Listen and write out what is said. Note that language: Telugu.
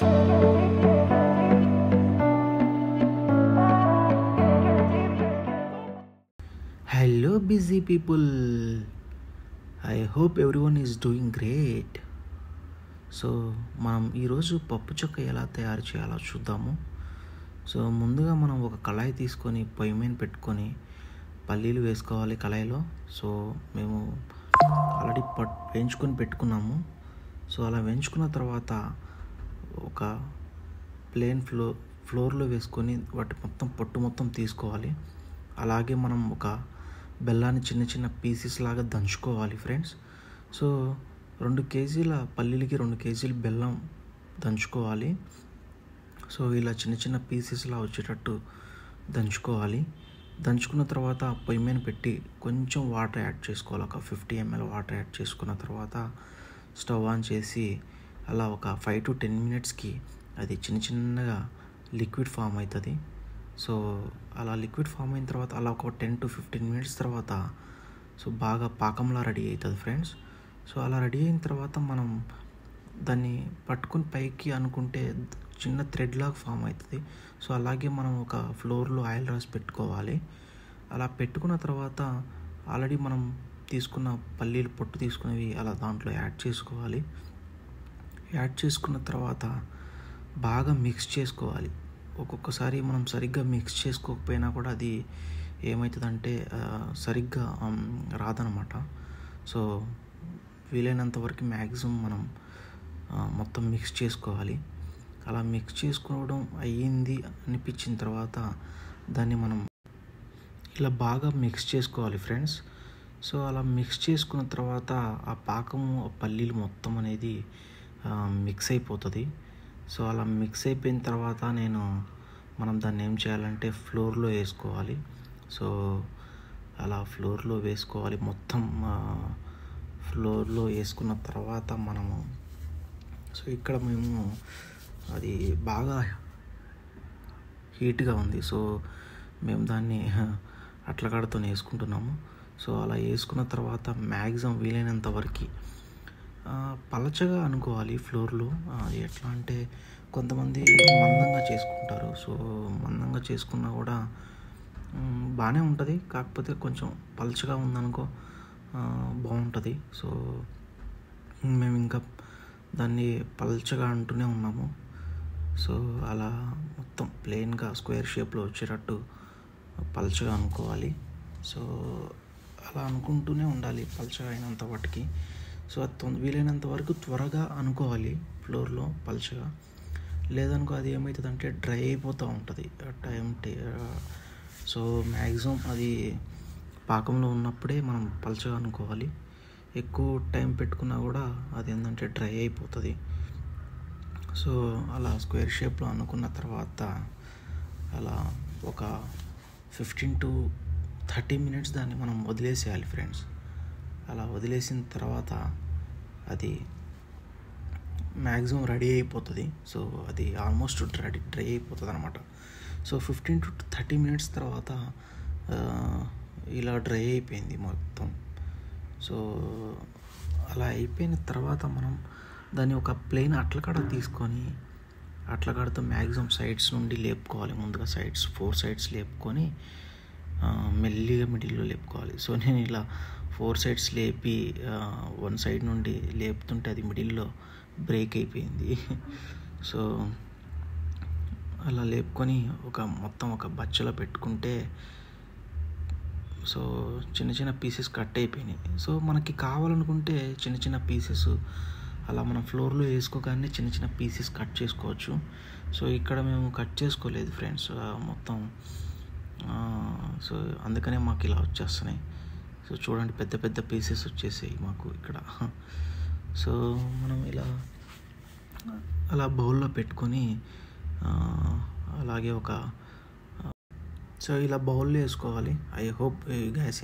Hello, busy people. I hope everyone is doing great. So మనం ఈరోజు పప్పు చెక్క ఎలా తయారు చేయాలో చూద్దాము. సో ముందుగా మనం ఒక కళాయి తీసుకొని పొయ్యి మీద పెట్టుకొని పల్లీలు వేసుకోవాలి కళాయిలో. సో మేము ఆల్రెడీ వేయించుకొని పెట్టుకున్నాము. సో అలా వేయించుకున్న తర్వాత ఒక ప్లేన్ ఫ్లోర్లో వేసుకొని వాటి పొట్టు మొత్తం తీసుకోవాలి. అలాగే మనం ఒక బెల్లాన్ని చిన్న చిన్న పీసెస్ లాగా దంచుకోవాలి ఫ్రెండ్స్. సో 2 కేజీల పల్లీలకి 2 కేజీలు బెల్లం దంచుకోవాలి. సో ఇలా చిన్న చిన్న పీసెస్లా వచ్చేటట్టు దంచుకోవాలి. దంచుకున్న తర్వాత పొయ్యి మీద పెట్టి కొంచెం వాటర్ యాడ్ చేసుకోవాలి. ఒక 50 ml వాటర్ యాడ్ చేసుకున్న తర్వాత స్టవ్ ఆన్ చేసి అలా ఒక 5 to 10 minutesకి అది చిన్నగా లిక్విడ్ ఫామ్ అవుతుంది. సో అలా లిక్విడ్ ఫామ్ అయిన తర్వాత అలా ఒక 10 to 15 minutes తర్వాత సో బాగా పాకంలా రెడీ అవుతుంది ఫ్రెండ్స్. సో అలా రెడీ అయిన తర్వాత మనం దాన్ని పట్టుకుని పైకి అనుకుంటే చిన్న థ్రెడ్ లాగా ఫామ్ అవుతుంది. సో అలాగే మనం ఒక ఫ్లోర్లో ఆయిల్ రాసి పెట్టుకోవాలి. అలా పెట్టుకున్న తర్వాత ఆల్రెడీ మనం తీసుకున్న పల్లీలు పొట్టు తీసుకునేవి అలా దాంట్లో యాడ్ చేసుకోవాలి. యాడ్ చేసుకున్న తర్వాత బాగా మిక్స్ చేసుకోవాలి. ఒక్కొక్కసారి మనం సరిగ్గా మిక్స్ చేసుకోకపోయినా కూడా అది ఏమవుతుందంటే సరిగ్గా రాదనమాట. సో వీలైనంత వరకు మ్యాక్సిమం మనం మొత్తం మిక్స్ చేసుకోవాలి. అలా మిక్స్ చేసుకోవడం అయ్యింది అనిపించిన తర్వాత దాన్ని మనం ఇలా బాగా మిక్స్ చేసుకోవాలి ఫ్రెండ్స్. సో అలా మిక్స్ చేసుకున్న తర్వాత ఆ పాకము ఆ పల్లీలు మొత్తం అనేది మిక్స్ అయిపోతుంది. సో అలా మిక్స్ అయిపోయిన తర్వాత మనం దాన్ని ఏం చేయాలంటే ఫ్లోర్లో వేసుకోవాలి. సో అలా ఫ్లోర్లో వేసుకోవాలి. మొత్తం ఫ్లోర్లో వేసుకున్న తర్వాత మనము సో ఇక్కడ మేము అది బాగా హీట్గా ఉంది. సో మేము దాన్ని అట్లకాడతో వేసుకుంటున్నాము. సో అలా వేసుకున్న తర్వాత మ్యాక్సిమం వీలైనంత వరకు పలచగా అనుకోవాలి ఫ్లోర్లో. అది ఎట్లా అంటే కొంతమంది మందంగా చేసుకుంటారు. సో మందంగా చేసుకున్నా కూడా బాగానే ఉంటుంది. కాకపోతే కొంచెం పలచగా ఉందనుకో బాగుంటుంది. సో మేము ఇంకా దాన్ని పలచగా అంటూనే ఉన్నాము. సో అలా మొత్తం ప్లెయిన్గా స్క్వేర్ షేప్లో వచ్చేటట్టు పలచగా అనుకోవాలి. సో అలా అనుకుంటూనే ఉండాలి పలచగా అయినంత వాటికి. సో అది వీలైనంత వరకు త్వరగా అనుకోవాలి ఫ్లోర్లో పలచగా. లేదనుకో అది ఏమవుతుందంటే డ్రై అయిపోతూ ఉంటుంది సో మ్యాక్సిమం అది పాకంలో ఉన్నప్పుడే మనం పలచగా అనుకోవాలి. ఎక్కువ టైం పెట్టుకున్నా కూడా అది ఏంటంటే డ్రై అయిపోతుంది. సో అలా స్క్వేర్ షేప్లో అనుకున్న తర్వాత అలా ఒక 15 to 30 minutes దాన్ని మనం వదిలేసేయాలి ఫ్రెండ్స్. అలా వదిలేసిన తర్వాత అది మ్యాక్సిమం రెడీ అయిపోతుంది. సో అది ఆల్మోస్ట్ డ్రై అయిపోతుంది అనమాట. సో 15 to 30 minutes తర్వాత ఇలా డ్రై అయిపోయింది మొత్తం. సో అలా అయిపోయిన తర్వాత మనం దాన్ని ఒక ప్లెయిన్ అట్లకాడ తీసుకొని అట్లకాడతో మ్యాక్సిమం సైడ్స్ నుండి లేపుకోవాలి. ముందుగా 4 sides లేపుకొని మెల్లిగా మిడిల్లో లేపుకోవాలి. సో నేను ఇలా 4 sides లేపి 1 side నుండి లేపుతుంటే అది మిడిల్లో బ్రేక్ అయిపోయింది. సో అలా లేపుకొని మొత్తం ఒక బచ్చలో పెట్టుకుంటే సో చిన్న పీసెస్ కట్ అయిపోయినాయి. సో మనకి కావాలనుకుంటే చిన్న పీసెస్ అలా మనం ఫ్లోర్లో వేసుకోగానే చిన్న పీసెస్ కట్ చేసుకోవచ్చు. సో ఇక్కడ మేము కట్ చేసుకోలేదు ఫ్రెండ్స్ మొత్తం. సో అందుకనే మాకు ఇలా వచ్చేస్తున్నాయి. సో చూడండి పెద్ద పీసెస్ వచ్చేసాయి మాకు ఇక్కడ. సో మనం అలా బౌల్లో పెట్టుకొని అలాగే సో ఇలా బౌల్లో వేసుకోవాలి. I hope you guys